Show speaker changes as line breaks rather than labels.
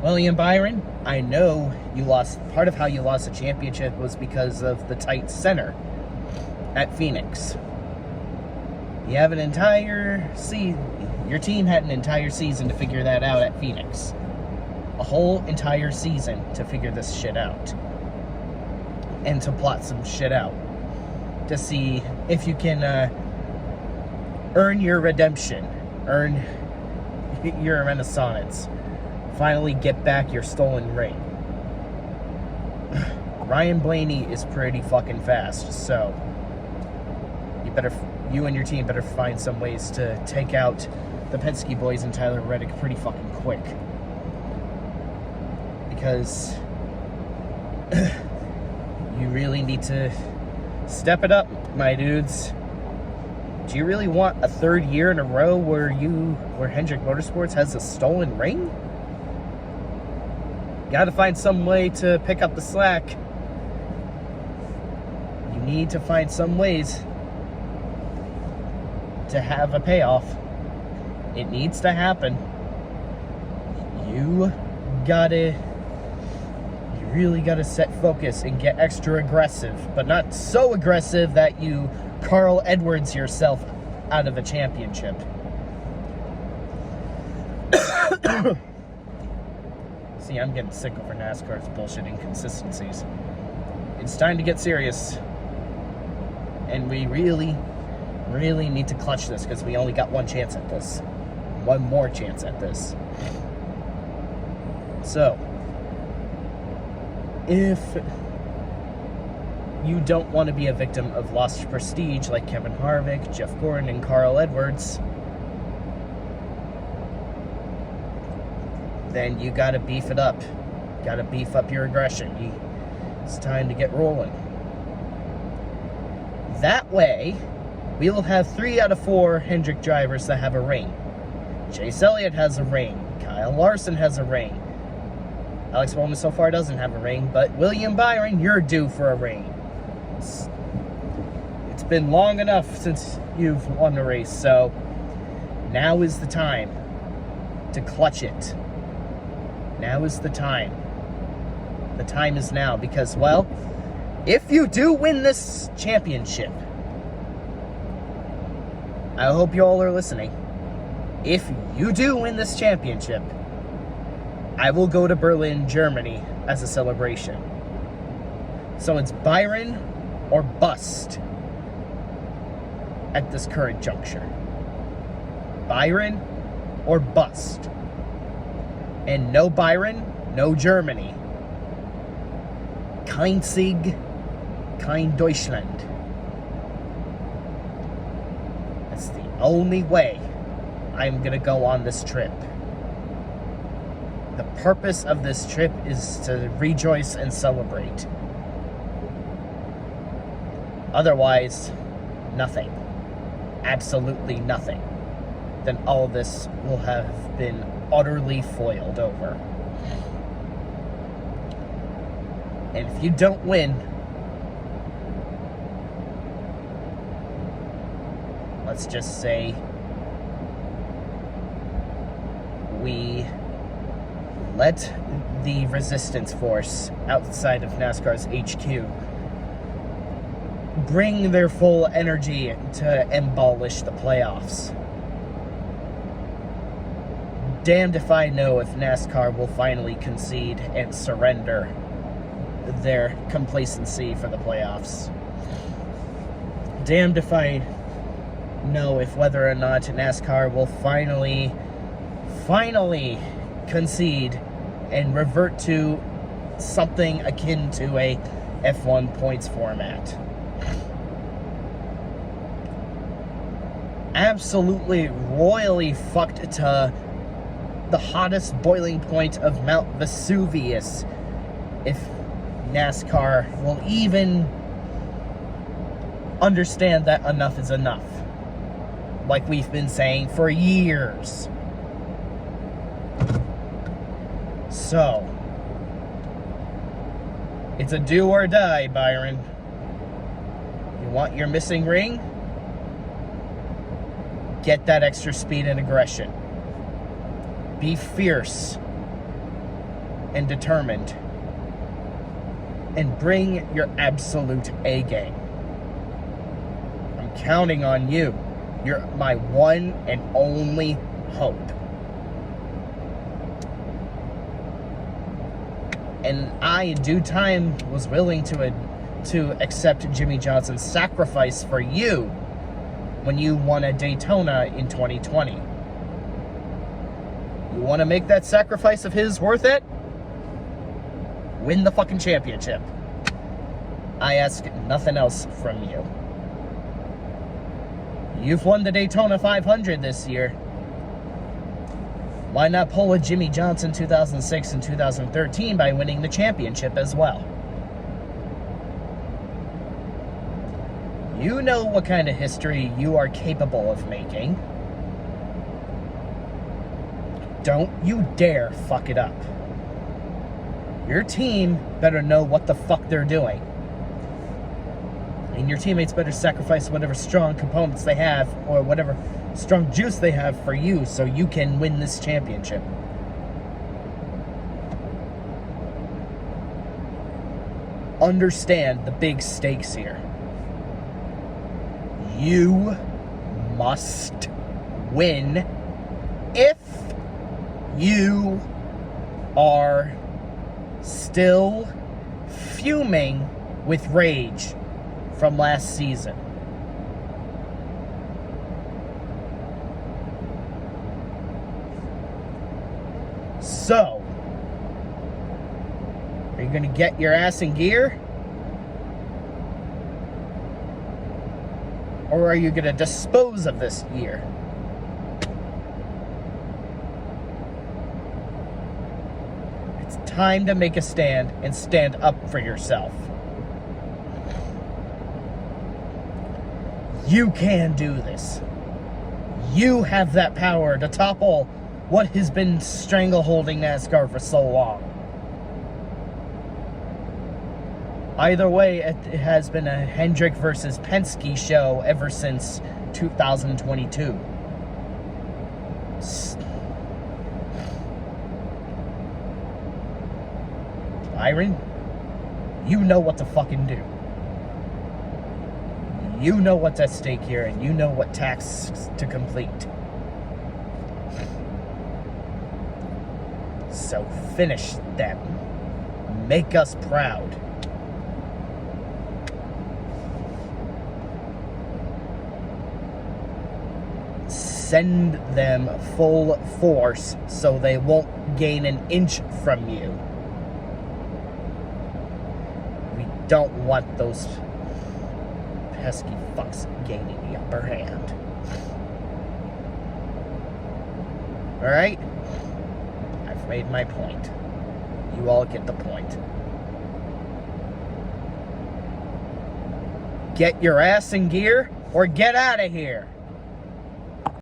William Byron, I know you lost. Part of how you lost the championship was because of the tight center at Phoenix. You have an entire season. Your team had an entire season to figure that out at Phoenix. A whole entire season to figure this shit out. And to plot some shit out. To see if you can earn your redemption. Earn your renaissance. Finally get back your stolen ring. Ryan Blaney is pretty fucking fast, so you and your team better find some ways to take out the Penske boys and Tyler Reddick pretty fucking quick. Because you really need to step it up, my dudes. Do you really want a third year in a row where Hendrick Motorsports has a stolen ring? Got to find some way to pick up the slack. You need to find some ways to have a payoff. It needs to happen. You really gotta set focus and get extra aggressive, but not so aggressive that you Carl Edwards yourself out of a championship. See, I'm getting sick over NASCAR's bullshit inconsistencies. It's time to get serious. And we really need to clutch this, because we only got one chance at this. One more chance at this. So, if you don't want to be a victim of lost prestige like Kevin Harvick, Jeff Gordon, and Carl Edwards, then you gotta beef it up. Gotta beef up your aggression. It's time to get rolling. That way, we will have 3 out of 4 Hendrick drivers that have a ring. Chase Elliott has a ring. Kyle Larson has a ring. Alex Bowman so far doesn't have a ring, but William Byron, you're due for a ring. It's been long enough since you've won the race, so now is the time to clutch it. Now is the time. The time is now, because, well, if you do win this championship, I hope you all are listening. If you do win this championship, I will go to Berlin, Germany as a celebration. So it's Byron or bust at this current juncture. Byron or bust. And no Byron, no Germany. Kein Sieg, kein Deutschland. That's the only way I'm gonna go on this trip. The purpose of this trip is to rejoice and celebrate. Otherwise, nothing. Absolutely nothing. Then all this will have been utterly foiled over. And if you don't win, let's just say we let the resistance force outside of NASCAR's HQ bring their full energy to abolish the playoffs. Damned if I know if NASCAR will finally concede and surrender their complacency for the playoffs. Damned if I know if whether or not NASCAR will finally concede and revert to something akin to a F1 points format. Absolutely royally fucked to the hottest boiling point of Mount Vesuvius if NASCAR will even understand that enough is enough. Like we've been saying for years. So, it's a do or die, Byron. You want your missing ring? Get that extra speed and aggression. Be fierce. and determined. And bring your absolute A game. I'm counting on you. You're my one and only hope. And I, in due time, was willing to accept Jimmy Johnson's sacrifice for you when you won a Daytona in 2020. You want to make that sacrifice of his worth it? Win the fucking championship. I ask nothing else from you. You've won the Daytona 500 this year. Why not pull a Jimmy Johnson 2006 and 2013 by winning the championship as well? You know what kind of history you are capable of making. Don't you dare fuck it up. Your team better know what the fuck they're doing. And your teammates better sacrifice whatever strong components they have or whatever strong juice they have for you so you can win this championship. Understand the big stakes here. You must win if you are still fuming with rage from last season. So, are you going to get your ass in gear? Or are you going to dispose of this year? It's time to make a stand and stand up for yourself. You can do this. You have that power to topple what has been strangleholding NASCAR for so long. Either way, it has been a Hendrick versus Penske show ever since 2022. Byron, you know what to fucking do. You know what's at stake here, and you know what tasks to complete. So finish them. Make us proud. Send them full force so they won't gain an inch from you. We don't want those pesky fucks gaining the upper hand. Alright? I've made my point. You all get the point. Get your ass in gear or get out of here.